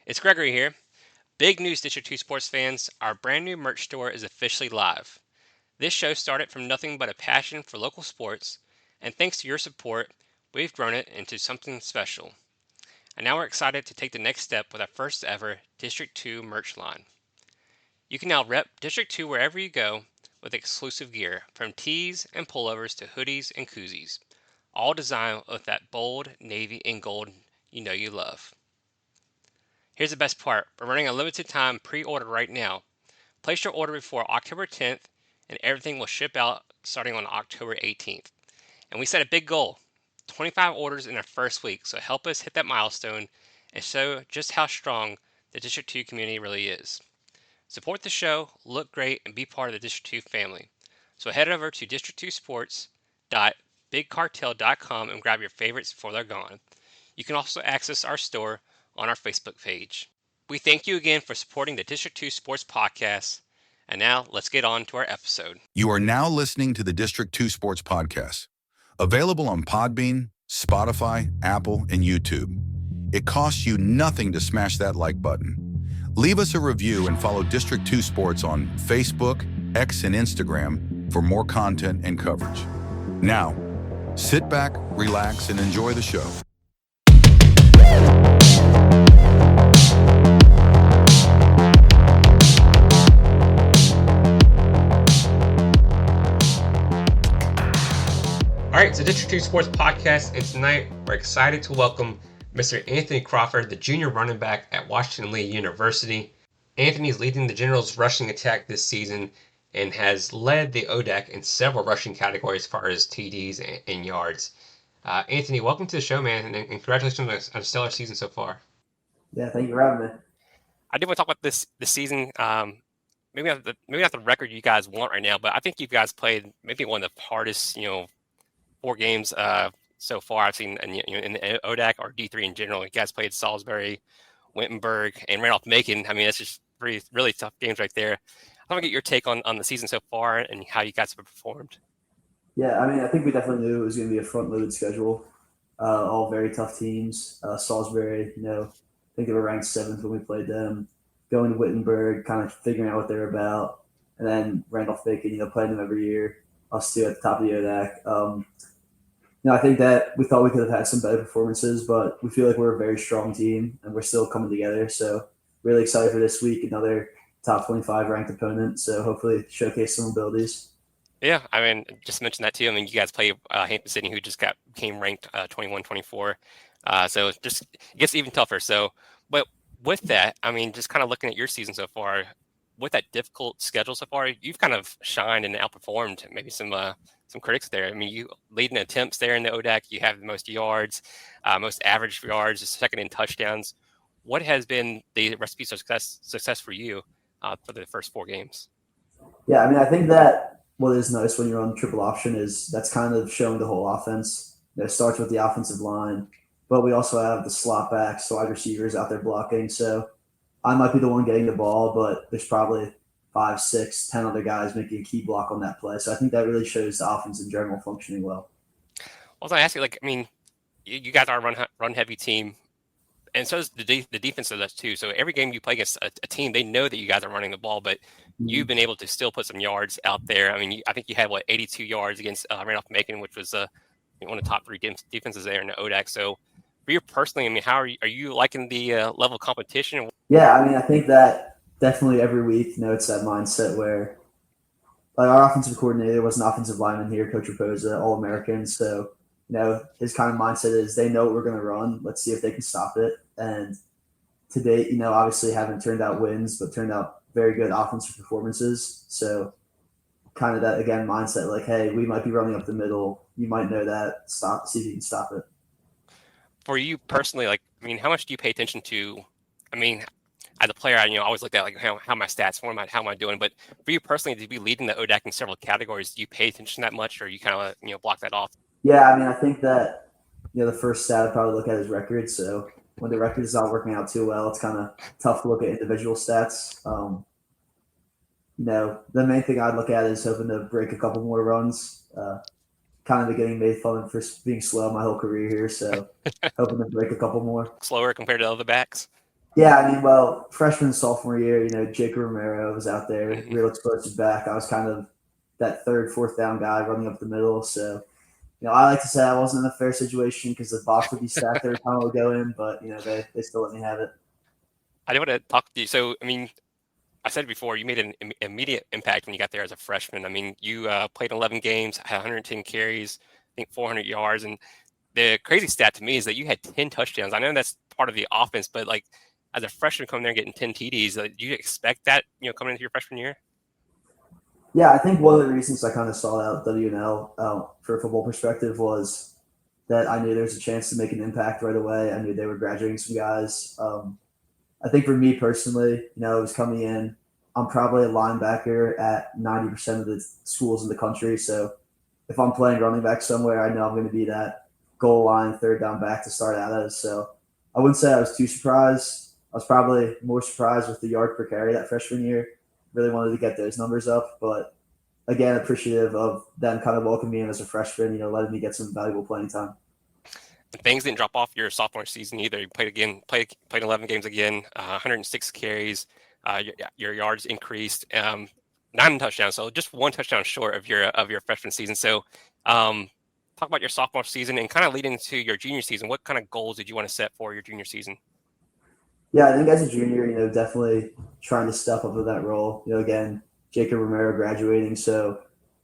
It's Gregory here. Big news, District 2 sports fans. Our brand new merch store is officially live. This show started from nothing but a passion for local sports, and thanks to your support, we've grown it into something special. And now we're excited to take the next step with our first ever District 2 merch line. You can now rep District 2 wherever you go with exclusive gear, from tees and pullovers to hoodies and koozies, all designed with that bold navy and gold you know you love. Here's the best part. We're running a limited time pre-order right now. Place your order before October 10th and everything will ship out starting on October 18th. And we set a big goal, 25 orders in our first week. So help us hit that milestone and show just how strong the District 2 community really is. Support the show, look great, and be part of the District 2 family. So head over to district2sports.bigcartel.com and grab your favorites before they're gone. You can also access our store on our Facebook page. We thank you again for supporting the District 2 Sports Podcast. And now let's get on to our episode. You are now listening to the District 2 Sports Podcast, available on Podbean, Spotify, Apple, and YouTube. It costs you nothing to smash that like button. Leave us a review and follow District 2 Sports on Facebook, X, and Instagram for more content and coverage. Now, sit back, relax, and enjoy the show. All right, so District 2 Sports Podcast, and tonight we're excited to welcome Mr. Anthony Crawford, the junior running back at Washington Lee University. Anthony is leading the Generals' rushing attack this season and has led the ODAC in several rushing categories as far as TDs and yards. Anthony, welcome to the show, man, and congratulations on a stellar season so far. Yeah, thank you for having me. I did want to talk about this season. Maybe not the record you guys want right now, but I think you guys played maybe one of the hardest, 4 games so far I've seen in the ODAC or D3 in general. You guys played Salisbury, Wittenberg, and Randolph-Macon. I mean, that's just really tough games right there. I want to get your take on the season so far and how you guys have performed. Yeah, I mean, I think we definitely knew it was going to be a front-loaded schedule. All very tough teams. Salisbury, I think they were ranked 7th when we played them. Going to Wittenberg, kind of figuring out what they're about. And then Randolph-Macon, playing them every year. Us two at the top of the ODAC. I think that we thought we could have had some better performances, but we feel like we're a very strong team and we're still coming together. So really excited for this week, another top 25 ranked opponent. So hopefully showcase some abilities. Yeah, I mean, just mention that too. I mean, you guys play Hampden-Sydney, who just became ranked 21-24. So it gets even tougher. So, but with that, I mean, just kind of looking at your season so far, with that difficult schedule so far, you've kind of shined and outperformed maybe some critics there. I mean, you lead in attempts there in the ODAC. You have the most yards, most average yards, second in touchdowns. What has been the recipe for success for you for the first 4 games? Yeah, I mean, I think that what is nice when you're on triple option is that's kind of showing the whole offense. It starts with the offensive line, but we also have the slot backs, wide receivers out there blocking. So I might be the one getting the ball, but there's probably 5, 6, 10 other guys making a key block on that play. So I think that really shows the offense in general functioning well. I was going to ask you, I mean, you guys are a run-heavy team, and so is the defense of that too. So every game you play against a team, they know that you guys are running the ball, but you've been able to still put some yards out there. I mean, I think you had, 82 yards against Randolph-Macon, which was one of the top 3 defenses there in the ODAC. So for you personally, I mean, how are you liking the level of competition? Yeah, I mean, I think that definitely every week, it's that mindset where our offensive coordinator was an offensive lineman here, Coach Raposa, All-American. So, his kind of mindset is they know what we're going to run. Let's see if they can stop it. And to date, obviously haven't turned out wins, but turned out very good offensive performances. So kind of that, again, mindset like, hey, we might be running up the middle. You might know that. See if you can stop it. For you personally, I mean, how much do you pay attention to? I mean, as a player, I always look at how my stats, how am I doing? But for you personally, to be leading the ODAC in several categories, do you pay attention that much, or you kind of block that off? Yeah, I mean, I think that the first stat I'd probably look at is record. So when the record is not working out too well, it's kind of tough to look at individual stats. The main thing I'd look at is hoping to break a couple more runs. Kind of getting made fun of for being slow my whole career here, so hoping to break a couple more. Slower compared to other backs? Yeah, I mean, well, freshman, sophomore year, Jacob Romero was out there, Hmm. real explosive back. I was kind of that third, fourth down guy running up the middle. So, I like to say I wasn't in a fair situation because the box would be stacked every time I would go in, but, they still let me have it. I do want to talk to you. So, I mean, I said before, you made an immediate impact when you got there as a freshman. I mean, you played 11 games, had 110 carries, I think 400 yards, and the crazy stat to me is that you had 10 touchdowns. I know that's part of the offense, but like as a freshman coming there and getting 10 TDs, do you expect that, coming into your freshman year? Yeah, I think one of the reasons I kind of saw out WNL for a football perspective was that I knew there was a chance to make an impact right away. I knew they were graduating some guys. I think for me personally, it was coming in. I'm probably a linebacker at 90% of the schools in the country. So if I'm playing running back somewhere, I know I'm going to be that goal line third down back to start out as. So I wouldn't say I was too surprised. I was probably more surprised with the yard per carry that freshman year. Really wanted to get those numbers up, but again, appreciative of them kind of welcoming me in as a freshman. Letting me get some valuable playing time. And things didn't drop off your sophomore season either. You played again, played 11 games again, 106 carries. Your yards increased, 9 touchdowns, so just 1 touchdown short of your freshman season. So, talk about your sophomore season and kind of leading into your junior season. What kind of goals did you want to set for your junior season? Yeah, I think as a junior, definitely trying to step up to that role. Again, Jacob Romero graduating, so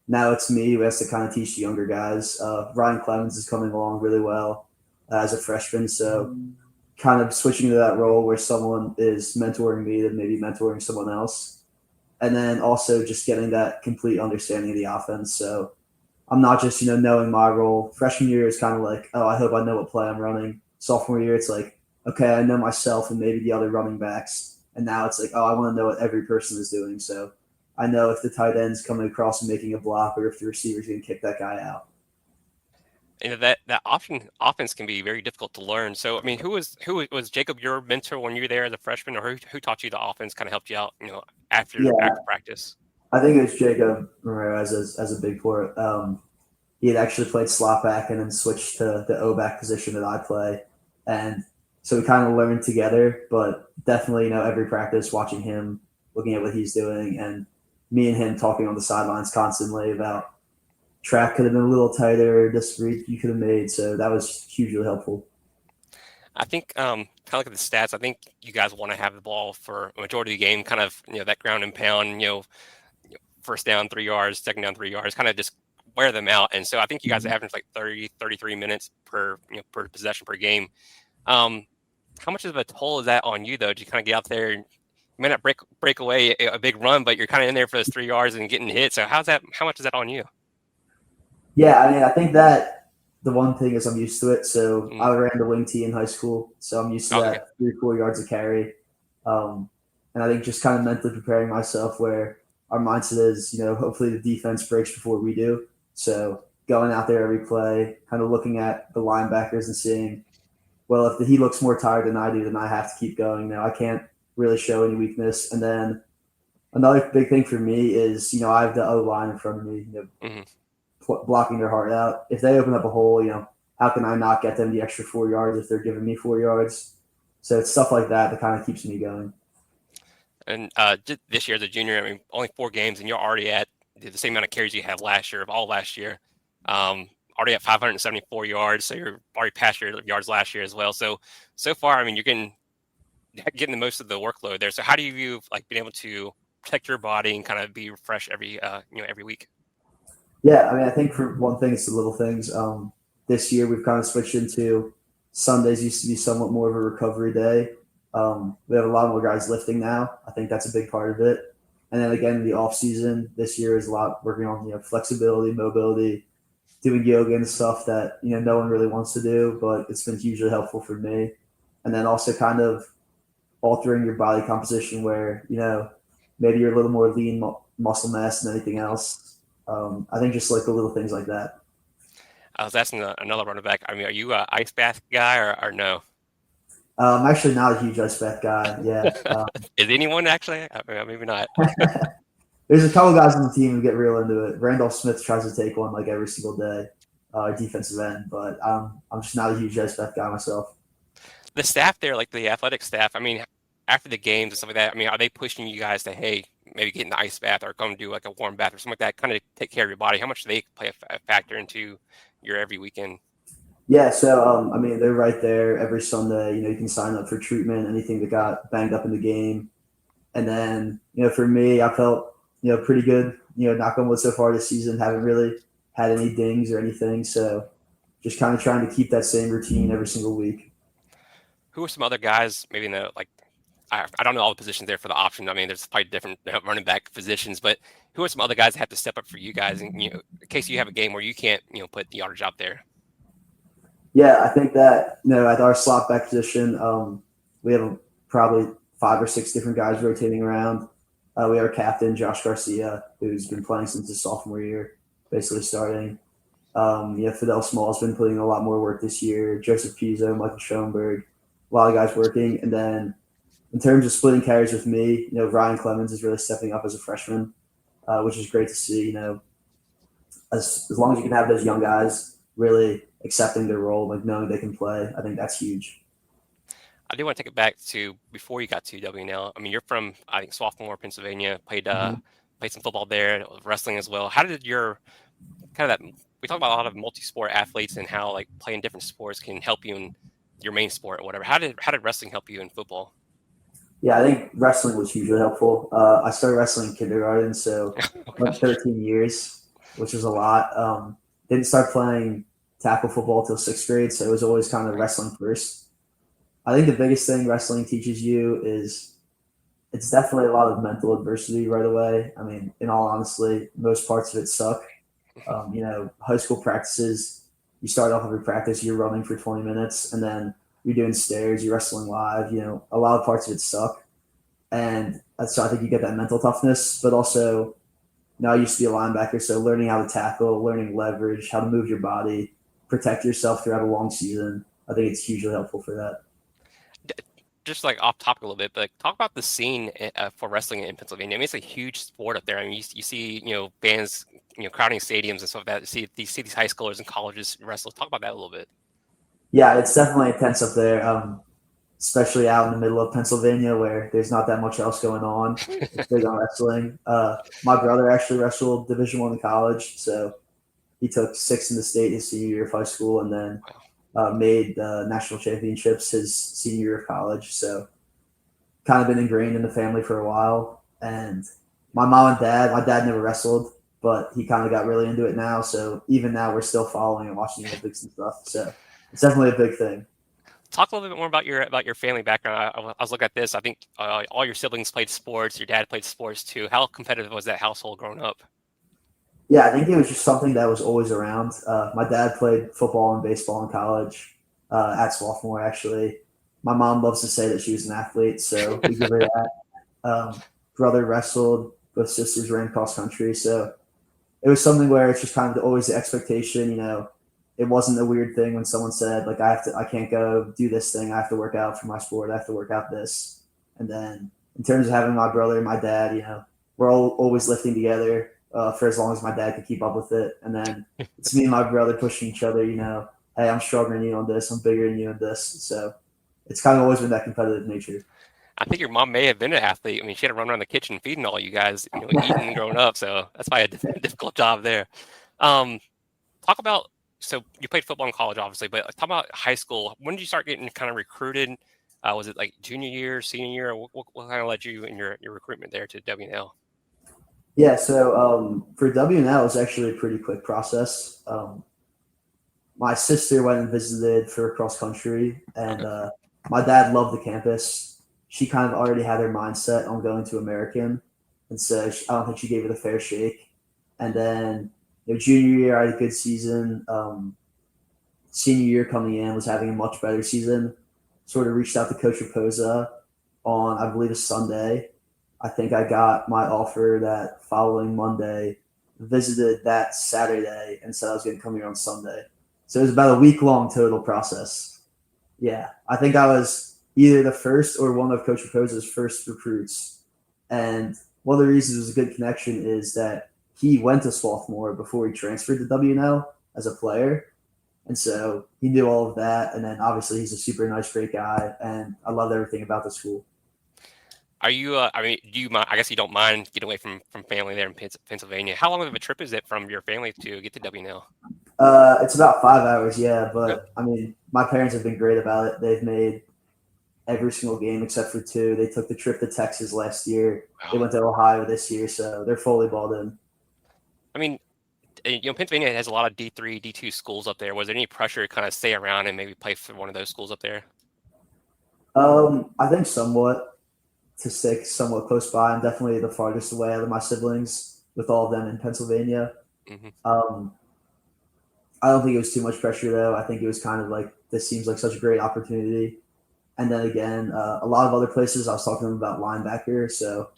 now it's me who has to kind of teach the younger guys. Ryan Clemens is coming along really well as a freshman, so kind of switching to that role where someone is mentoring me to maybe mentoring someone else, and then also just getting that complete understanding of the offense. So I'm not just knowing my role. Freshman year is kind of like, oh, I hope I know what play I'm running. Sophomore year, it's like, okay, I know myself and maybe the other running backs. And now it's like, oh, I want to know what every person is doing. So I know if the tight end's coming across and making a block, or if the receiver's going to kick that guy out. That option offense can be very difficult to learn. So, I mean, who was Jacob your mentor when you were there as a freshman, or who taught you the offense, kind of helped you out, after Yeah, practice? I think it was Jacob Romero as a big port. He had actually played slot back and then switched to the O-back position that I play. And so we kind of learned together, but definitely, every practice watching him, looking at what he's doing, and me and him talking on the sidelines constantly about track could have been a little tighter, this read you could have made. So that was hugely helpful. I think kind of look at the stats. I think you guys want to have the ball for a majority of the game, kind of that ground and pound, first down 3 yards, second down 3 yards, kind of just wear them out. And so I think you guys average like 30, 33 minutes per possession per game. Um, how much of a toll is that on you though? Do you kind of get out there and you may not break away a big run, but you're kind of in there for those 3 yards and getting hit. So how much is that on you? Yeah, I mean, I think that the one thing is I'm used to it. So Mm. I ran the wing tee in high school, so I'm used to Oh, okay. that 3 or 4 yards of carry. And I think just kind of mentally preparing myself where our mindset is, hopefully the defense breaks before we do. So going out there every play, kind of looking at the linebackers and seeing, well, if he looks more tired than I do, then I have to keep going. I can't really show any weakness. And then another big thing for me is, I have the O line in front of me, Hmm. blocking their heart out. If they open up a hole, how can I not get them the extra 4 yards if they're giving me 4 yards? So it's stuff like that that kind of keeps me going. And this year as a junior, I mean, only 4 games, and you're already at the same amount of carries you had last year, of all last year. Already at 574 yards, so you're already past your yards last year as well. So far, I mean, you're getting the most of the workload there. So how do you view like being able to protect your body and kind of be fresh every week? Yeah, I mean, I think for one thing, it's the little things. This year, we've kind of switched into Sundays used to be somewhat more of a recovery day. We have a lot more guys lifting now. I think that's a big part of it. And then again, in the off season, this year is a lot working on flexibility, mobility, doing yoga and stuff that no one really wants to do, but it's been hugely helpful for me. And then also kind of altering your body composition where maybe you're a little more lean muscle mass than anything else. I think just like the little things like that. I was asking another running back. I mean, are you a ice bath guy or no? I'm actually not a huge ice bath guy. Yeah, Is anyone actually? Maybe not. there's a couple guys on the team who get real into it. Randolph Smith tries to take one like every single day, defensive end, but I'm just not a huge ice bath guy myself. The staff there, like the athletic staff, I mean, after the games and stuff like that, I mean, are they pushing you guys to, hey, maybe get in the ice bath or come do like a warm bath or something like that, kind of take care of your body? How much do they play a factor into your every weekend? Yeah, so I mean, they're right there every Sunday. You can sign up for treatment, anything that got banged up in the game. And then, for me, I felt, pretty good, knock on wood so far this season. Haven't really had any dings or anything. So just kind of trying to keep that same routine every single week. Who are some other guys, maybe in the like, I don't know all the positions there for the option. I mean, there's probably different running back positions, but who are some other guys that have to step up for you guys, in in case you have a game where you can't, put the yardage out there? Yeah, I think that, at our slot back position, we have probably 5 or 6 different guys rotating around. We have our captain, Josh Garcia, who's been playing since his sophomore year, basically starting. Fidel Small's been putting in a lot more work this year. Joseph Pizzo, Michael Schoenberg, a lot of guys working. And then in terms of splitting carries with me, Ryan Clemens is really stepping up as a freshman, which is great to see. As long as you can have those young guys really accepting their role, like knowing they can play, I think that's huge. I do want to take it back to before you got to WNL. I mean, you're from, I think, Swarthmore, Pennsylvania. Played some football there, wrestling as well. How did your kind of that? We talk about a lot of multi-sport athletes and how like playing different sports can help you in your main sport or whatever. How did wrestling help you in football? Yeah, I think wrestling was hugely helpful. I started wrestling in kindergarten, so Oh like gosh. 13 years, which was a lot. Didn't start playing tackle football till 6th grade, so it was always kind of wrestling first. I think the biggest thing wrestling teaches you is it's definitely a lot of mental adversity right away. I mean, in all honesty, most parts of it suck. High school practices, you start off every practice, you're running for 20 minutes, and then you're doing stairs, you're wrestling live. A lot of parts of it suck. And so I think you get that mental toughness, but also, I used to be a linebacker, so learning how to tackle, learning leverage, how to move your body, protect yourself throughout a long season, I think it's hugely helpful for that. Just like off topic a little bit, but like, talk about the scene for wrestling in Pennsylvania. I mean, it's a huge sport up there. I mean, you see, fans, crowding stadiums and stuff like that. You see these high schoolers and colleges wrestle. Talk about that a little bit. Yeah, it's definitely intense up there, especially out in the middle of Pennsylvania where there's not that much else going on. It's big on wrestling. My brother actually wrestled Division I in college, so he took 6th in the state his senior year of high school, and then Wow. made national championships his senior year of college. So kind of been ingrained in the family for a while. And my dad never wrestled, but he kind of got really into it now. So even now, we're still following and watching the Olympics and stuff. So it's definitely a big thing. Talk a little bit more about your family background. I was looking at this. I think all your siblings played sports. Your dad played sports too. How competitive was that household growing up? Yeah, I think it was just something that was always around. My dad played football and baseball in college at Swarthmore, actually. My mom loves to say that she was an athlete, so we give her that. Brother wrestled, both sisters ran cross country. So it was something where it's just kind of always the expectation. It wasn't a weird thing when someone said like I can't go do this thing. I have to work out for my sport. I have to work out this. And then in terms of having my brother and my dad, we're all always lifting together for as long as my dad could keep up with it. And then it's me and my brother pushing each other. Hey, I'm stronger than you on this. I'm bigger than you on this. So it's kind of always been that competitive nature. I think your mom may have been an athlete. I mean, she had to run around the kitchen feeding all you guys, eating growing up. So that's probably a difficult job there. Um, talk about so you played football in college, obviously, but talk about high school. When did you start getting kind of recruited? Was it like junior year, senior year? Or what kind of led you in your recruitment there to WNL? Yeah, so for WNL, it was actually a pretty quick process. My sister went and visited for cross country, and Okay. my dad loved the campus. She kind of already had her mindset on going to American, and so I don't think she gave it a fair shake. And then junior year, I had a good season. Senior year coming in was having a much better season. Sort of reached out to Coach Raposa on, I believe, a Sunday. I think I got my offer that following Monday, visited that Saturday, and said I was going to come here on Sunday. So it was about a week long total process. Yeah, I think I was either the first or one of Coach Raposa's first recruits. And one of the reasons it was a good connection is that he went to Swarthmore before he transferred to WNL as a player. And so he knew all of that. And then obviously he's a super nice, great guy. And I loved everything about the school. Are you? I mean, do you mind? I guess you don't mind getting away from family there in Pennsylvania. How long of a trip is it from your family to get to WNL? It's about 5 hours, yeah. Okay. But I mean, my parents have been great about it. They've made every single game except for two. They took the trip to Texas last year. They Wow. went to Ohio this year, so they're fully balled in. I mean, Pennsylvania has a lot of D3, D2 schools up there. Was there any pressure to kind of stay around and maybe play for one of those schools up there? I think somewhat to stick somewhat close by. I'm definitely the farthest away out of my siblings, with all of them in Pennsylvania. Hmm. Um, I don't think it was too much pressure though. I think it was kind of like this seems like such a great opportunity. And then again, a lot of other places I was talking to them about linebacker. So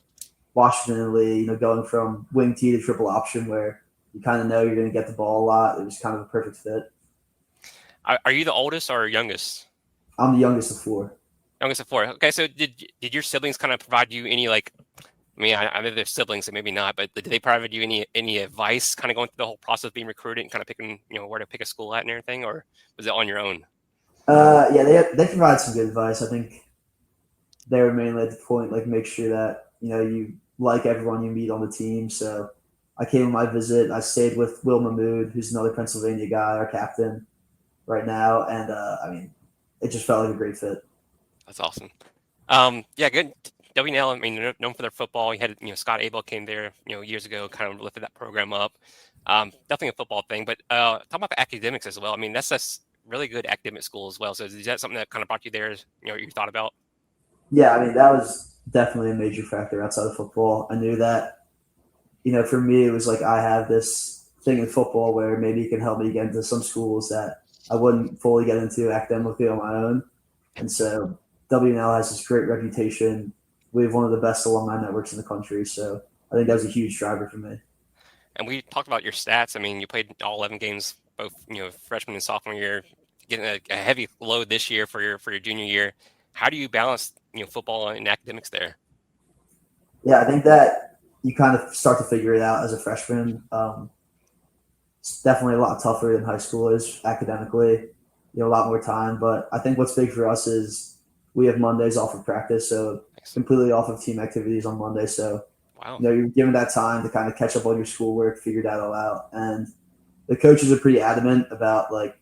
Washington and Lee, going from wing T to triple option where you kind of know you're going to get the ball a lot. It was kind of a perfect fit. Are you the oldest or youngest? I'm the youngest of four. Youngest of four. Okay, so did your siblings kind of provide you any like? I mean, I know they're siblings, so maybe not, but did they provide you any advice, kind of going through the whole process of being recruited and kind of picking, where to pick a school at and everything, or was it on your own? Yeah, they provide some good advice. I think they were mainly at the point like make sure that you like everyone you meet on the team. So I came on my visit. I stayed with Will Mahmood, who's another Pennsylvania guy, our captain right now, and I mean, it just felt like a great fit. That's awesome. Yeah, good. WNL, I mean, they're known for their football. You had, Scott Abel came there, years ago, kind of lifted that program up. Definitely a football thing, but talk about the academics as well. I mean, that's a really good academic school as well. So is that something that kind of brought you there? You thought about? Yeah, I mean that was definitely a major factor outside of football. I knew that for me it was like I have this thing in football where maybe it can help me get into some schools that I wouldn't fully get into academically on my own. And so WNL has this great reputation. We have one of the best alumni networks in the country. So I think that was a huge driver for me. And we talked about your stats. I mean, you played all 11 games, both freshman and sophomore year, getting a heavy load this year for your junior year. How do you balance football and academics there? Yeah, I think that you kind of start to figure it out as a freshman. It's definitely a lot tougher than high school is academically. A lot more time. But I think what's big for us is we have Mondays off of practice, so Thanks. completely off of team activities on Monday. So Wow. you're given that time to kind of catch up on your schoolwork, figure that all out. And the coaches are pretty adamant about like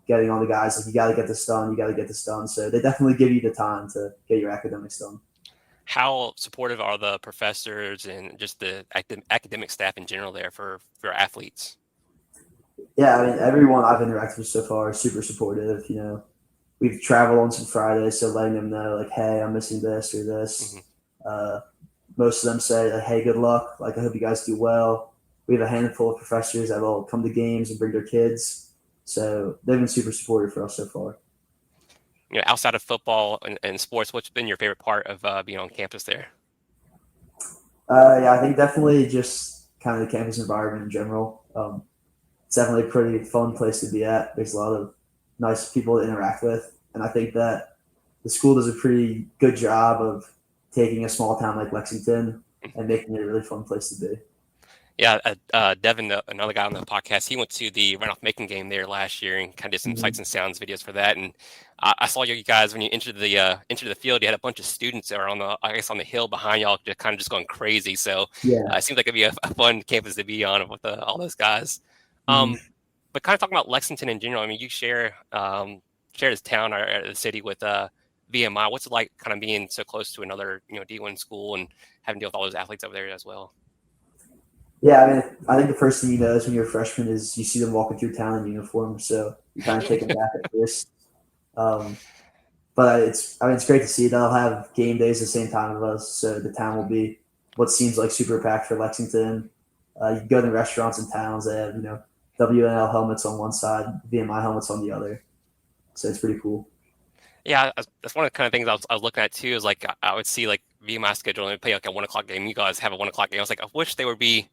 getting on the guys like you got to get this done, you got to get this done. So they definitely give you the time to get your academics done. How supportive are the professors and just the academic staff in general there for athletes? Yeah, I mean everyone I've interacted with so far is super supportive. We've traveled on some Fridays, so letting them know like, hey, I'm missing this or Hmm. this. Uh, most of them say like, hey, good luck. Like I hope you guys do well. We have a handful of professors that will come to games and bring their kids. So they've been super supportive for us so far. Outside of football and sports, what's been your favorite part of being on campus there? Yeah, I think definitely just kind of the campus environment in general. It's definitely a pretty fun place to be at. There's a lot of nice people to interact with, and I think that the school does a pretty good job of taking a small town like Lexington and making it a really fun place to be. Yeah, Devin, another guy on the podcast, he went to the runoff making game there last year and kind of did some sights Mm-hmm. and sounds videos for that. And I saw you guys when you entered the field. You had a bunch of students that were on the hill behind y'all, just kind of just going crazy. So Yeah. it seems like it'd be a fun campus to be on with all those guys. Um, Mm-hmm. but kind of talking about Lexington in general. I mean, you share this town or the city with VMI. What's it like, kind of being so close to another D1 school and having to deal with all those athletes over there as well? Yeah, I mean, I think the first thing you notice when you're a freshman is you see them walking through town in uniform, so you kind of take them back at first. Um, but it's great to see. They'll have game days the same time as us, so the town will be what seems like super packed for Lexington. You can go to restaurants and towns. They have WNL helmets on one side, VMI helmets on the other, so it's pretty cool. Yeah, that's one of the kind of things I was looking at too. Is like I would see like VMI schedule and they play like a 1 o'clock game. You guys have a 1 o'clock game. I was like, I wish they would be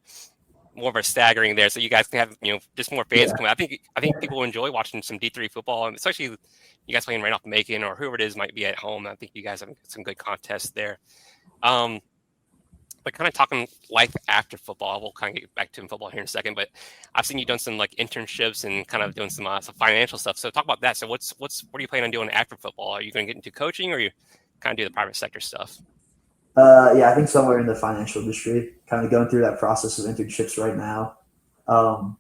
more of a staggering there, so you guys can have just more fans Yeah, come out. I think people enjoy watching some D3 football, and especially you guys playing right off Macon or whoever it is might be at home. I think you guys have some good contests there. Um, but kind of talking life after football, we'll kind of get back to football here in a second. But I've seen you done some like internships and kind of doing some financial stuff. So talk about that. So what are you planning on doing after football? Are you going to get into coaching, or you kind of do the private sector stuff? Yeah, I think somewhere in the financial industry, kind of going through that process of internships right now. Um,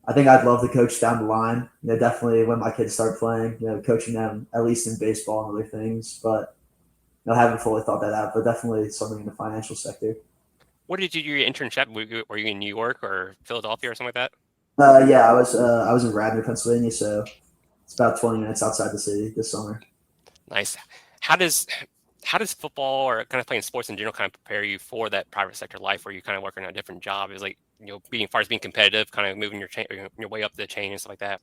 I think I'd love to coach down the line. Definitely when my kids start playing, coaching them at least in baseball and other things. But haven't fully thought that out. But definitely something in the financial sector. Where did you do your internship? Were you in New York or Philadelphia or something like that? Yeah, I was in Radnor, Pennsylvania, so it's about 20 minutes outside the city this summer. Nice. How does how does football or kind of playing sports in general kind of prepare you for that private sector life where you kind of working on a different job? Is like being far as being competitive, kind of moving your way up the chain and stuff like that.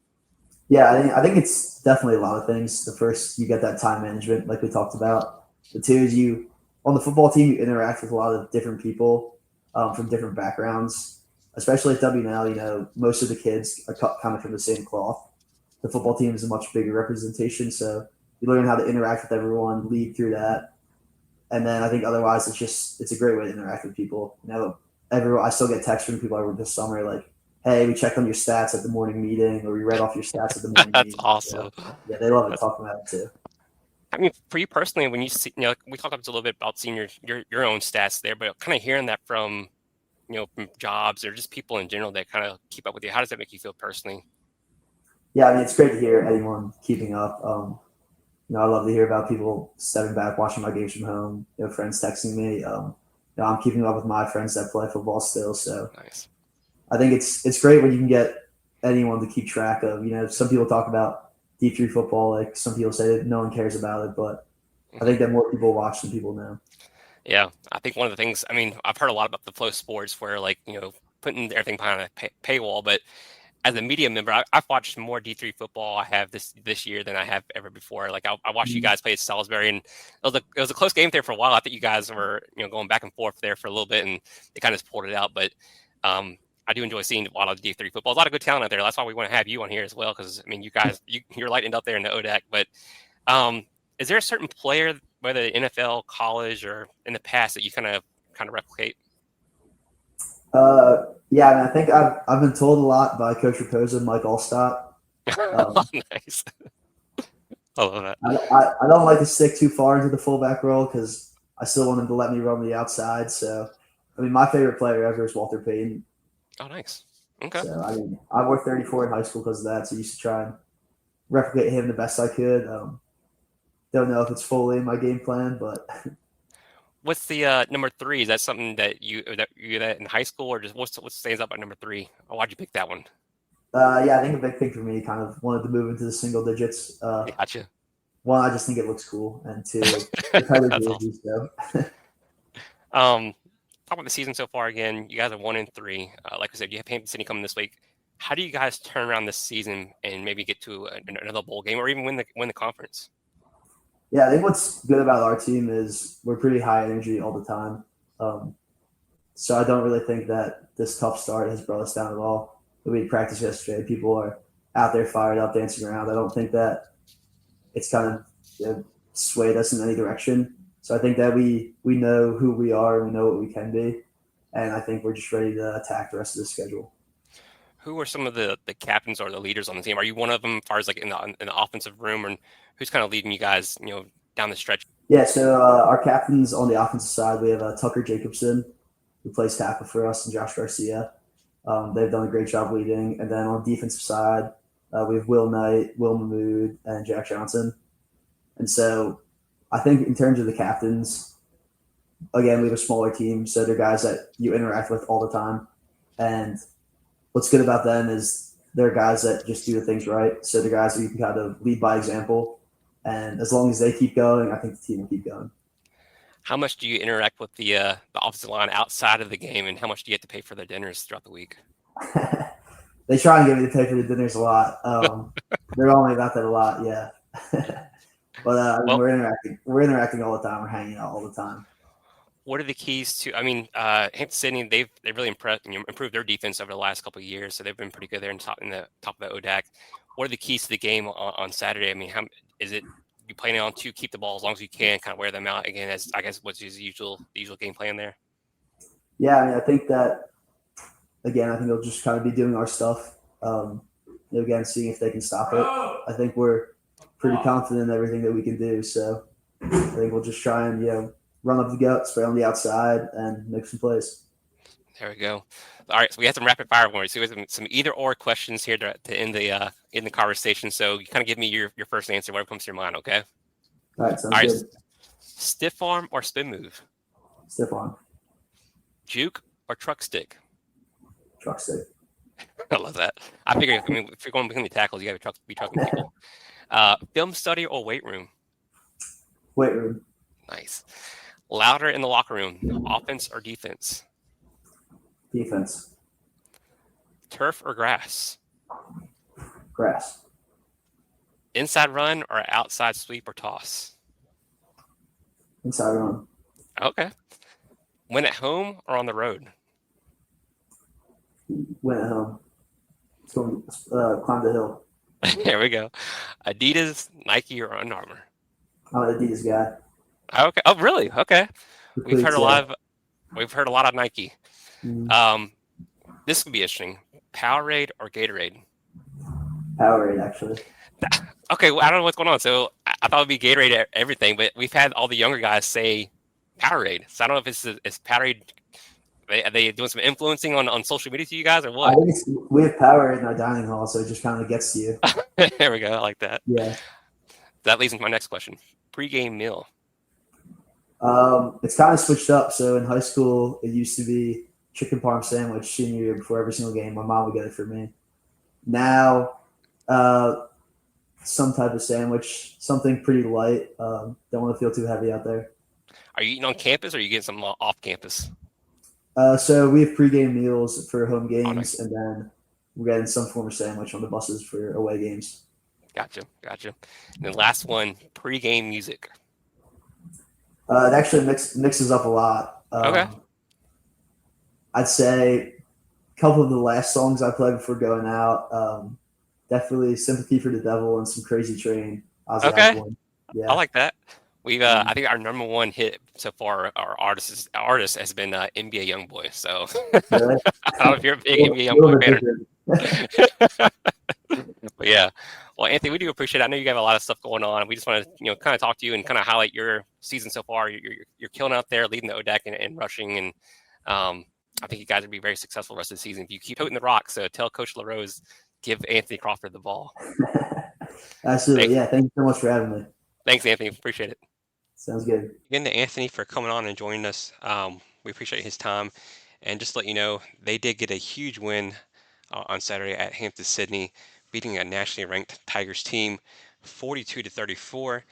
Yeah, I think it's definitely a lot of things. The first, you get that time management, like we talked about. The two is you on the football team, you interact with a lot of different people from different backgrounds. Especially at WNL, most of the kids are kind of from the same cloth. The football team is a much bigger representation, so you learn how to interact with everyone, lead through that, and then I think otherwise it's a great way to interact with people. Everyone, I still get texts from people over this summer like, "Hey, we checked on your stats at the morning meeting, or we read off your stats at the morning That's meeting." awesome. Yeah, they love it That's, talking about it too. I mean, for you personally, when you see, we talked a little bit about seeing your own stats there, but kind of hearing that from jobs or just people in general that kind of keep up with you. How does that make you feel personally? Yeah, I mean, it's great to hear anyone keeping up. I love to hear about people stepping back, watching my games from home. Friends texting me. I'm keeping up with my friends that play football still, so Nice. I think it's great when you can get anyone to keep track of. Some people talk about D3 football, like some people say that no one cares about it, but I Mhm. think that more people watch than people know. Yeah, I think one of the things, I mean, I've heard a lot about the flow sports where like, putting everything behind a paywall, but as a media member, I've watched more D3 football I have this year than I have ever before. Like I watched you Mhm. guys play at Salisbury, and it was a close game there for a while. I think you guys were going back and forth there for a little bit, and they kind of just pulled it out. But I do enjoy seeing a lot of D3 football. There's a lot of good talent out there. That's why we want to have you on here as well, because I mean, you guys you're lighting it up there in the ODAC. But um, is there a certain player, whether NFL, college, or in the past, that you kind of replicate? Yeah, and I think I've been told a lot by Coach Raposa and Mike Allstott. Um, Nice. I love that. I don't like to stick too far into the fullback role because I still want him to let me run the outside. So, I mean, my favorite player ever is Walter Payton. Oh, nice. Okay. So, I mean, I wore 34 in high school because of that. So, I used to try and replicate him the best I could. Don't know if it's fully in my game plan, but What's the number three? Is that something that you that in high school, or just what stands out about number three? Oh, why'd you pick that one? yeah, I think a big thing for me kind of wanted to move into the single digits. Gotcha. One, I just think it looks cool, and two, the color That's awesome. jerseys. So Um, talk about the season so far again. You guys are 1-3. Like I said, you have Hampden-Sydney coming this week. How do you guys turn around this season and maybe get to another bowl game or even win the conference? yeah, I think what's good about our team is we're pretty high energy all the time. Um, so I don't really think that this tough start has brought us down at all. We practiced yesterday. People are out there fired up, dancing around. I don't think that it's kind of swayed us in any direction. So I think that we know who we are, and we know what we can be, and I think we're just ready to attack the rest of the schedule. Who are some of the captains or the leaders on the team? Are you one of them, as far as like in the offensive room, and who's kind of leading you guys, down the stretch? Yeah, so our captains on the offensive side, we have Tucker Jacobson, who plays tackle for us, and Josh Garcia. They've done a great job leading. And then on the defensive side, we have Will Knight, Will Mahmood, and Jack Johnson. And so I think in terms of the captains, again, we have a smaller team, so they're guys that you interact with all the time. And what's good about them is they're guys that just do the things right. So they're guys that you can kind of lead by example. And as long as they keep going, I think the team will keep going. How much do you interact with the offensive line outside of the game, and how much do you have to pay for their dinners throughout the week? They try and get me to pay for the dinners a lot. They're only about that a lot, yeah. But I mean, Well, we're interacting. We're interacting all the time. We're hanging out all the time. what are the keys to? I mean, Hampton-Sydney, they've really improved their defense over the last couple of years, so they've been pretty good there in the top of the ODAC. What are the keys to the game on Saturday? I mean, how is it? You planning on to keep the ball as long as you can, kind of wear them out again, as I guess what's the usual game plan there. Yeah, I mean, I think that again. I think they'll just kind of be doing our stuff. Again, seeing if they can stop it. I think we're pretty confident in everything that we can do. So I think we'll just try and run up the gut, spray on the outside, and make some plays. There we go. All right, so we have some rapid fire ones. So we have some either or questions here to end the conversation. So you kind of give me your first answer, whatever comes to your mind. Okay. All right, All sounds right. good. Stiff arm or spin move? Stiff arm, Juke or truck stick? truck stick, I love that. I figure if you're going to become tackles, you got to be trucking people. Film study or weight room? weight room, Nice. Louder in the locker room, offense or defense? defense, Turf or grass? grass, Inside run or outside sweep or toss? inside run, Okay. Win at home or on the road? win at home. Let's go climb the hill. There we go. Adidas, Nike, or Under Armour? I'm an Adidas guy. Okay. Oh, really? Okay. The We've heard cleats, a yeah. lot of Nike. Mhm. This could be interesting. Powerade or Gatorade? Powerade, actually. Okay, well, I don't know what's going on. So I thought it'd be Gatorade everything, but we've had all the younger guys say Powerade. So I don't know if it's Powerade. Are they doing some influencing on social media to you guys or I what? think we have Powerade in our dining hall, so it just kind of gets to you. There we go. I like that. Yeah. That leads into my next question. Pre-game meal. It's kind of switched up. So in high school, it used to be chicken parm sandwich senior year before every single game. My mom would get it for me. Now, some type of sandwich, something pretty light. Don't want to feel too heavy out there. Are you eating on campus or are you getting some off campus? So we have pregame meals for home games, nice. and then we're getting some form of sandwich on the buses for away games. Gotcha. And then last one, pre-game music. It actually mixes up a lot. Okay. I'd say a couple of the last songs I played before going out, definitely "Sympathy for the Devil" and some "Crazy Train." Okay. Yeah. I like that. We've I think our number one hit so far, our artist has been NBA YoungBoy. So Really? I don't know if you're a big NBA YoungBoy fan. But yeah, well, Anthony, we do appreciate it. I know you have a lot of stuff going on. We just want to, kind of talk to you and kind of highlight your season so far. You're killing out there, leading the ODAC and rushing, and I think you guys will be very successful the rest of the season if you keep toting the rock. So tell Coach LaRose, give Anthony Crawford the ball. Absolutely, yeah. Thank you so much for having me. Thanks, Anthony. Appreciate it. Sounds good. Again to Anthony for coming on and joining us. We appreciate his time, and just to let you know, they did get a huge win on Saturday at Hampden-Sydney, beating a nationally ranked Tigers team 42-34.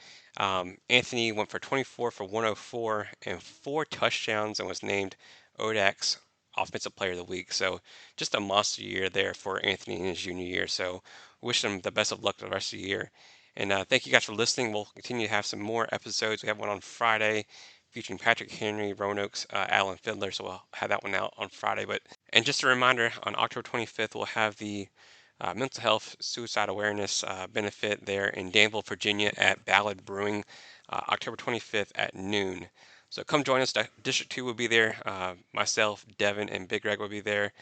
Anthony went for 24 for 104 and 4 touchdowns and was named ODAC's Offensive Player of the Week. So just a monster year there for Anthony in his junior year. So wish him the best of luck the rest of the year. And thank you guys for listening. We'll continue to have some more episodes. We have one on Friday featuring Patrick Henry, Roanoke's Alan Fiddler. So we'll have that one out on Friday. And just a reminder, on October 25th, we'll have the mental health suicide awareness benefit there in Danville, Virginia at Ballad Brewing, October 25th at noon. So come join us. District 2 will be there. Myself, Devin, and Big Greg will be there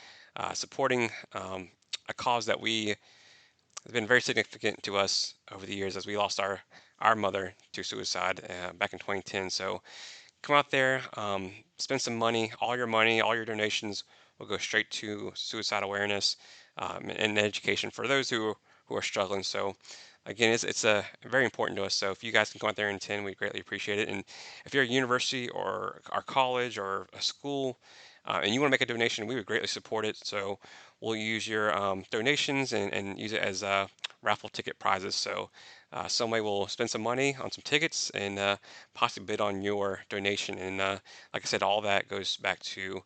supporting a cause that has been very significant to us over the years as we lost our mother to suicide back in 2010. So come out there, spend some money. All your donations will go straight to suicide awareness and education for those who are struggling. So again, it's very important to us. So if you guys can come out there and attend, we greatly appreciate it. And if you're a university or our college or a school and you want to make a donation, we would greatly support it. So we'll use your donations and use it as raffle ticket prizes. So some way we'll spend some money on some tickets and possibly bid on your donation. And like I said, all that goes back to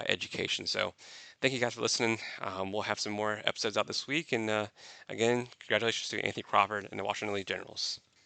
education. So thank you guys for listening. We'll have some more episodes out this week. And again, congratulations to Anthony Crawford and the Washington Lee Generals.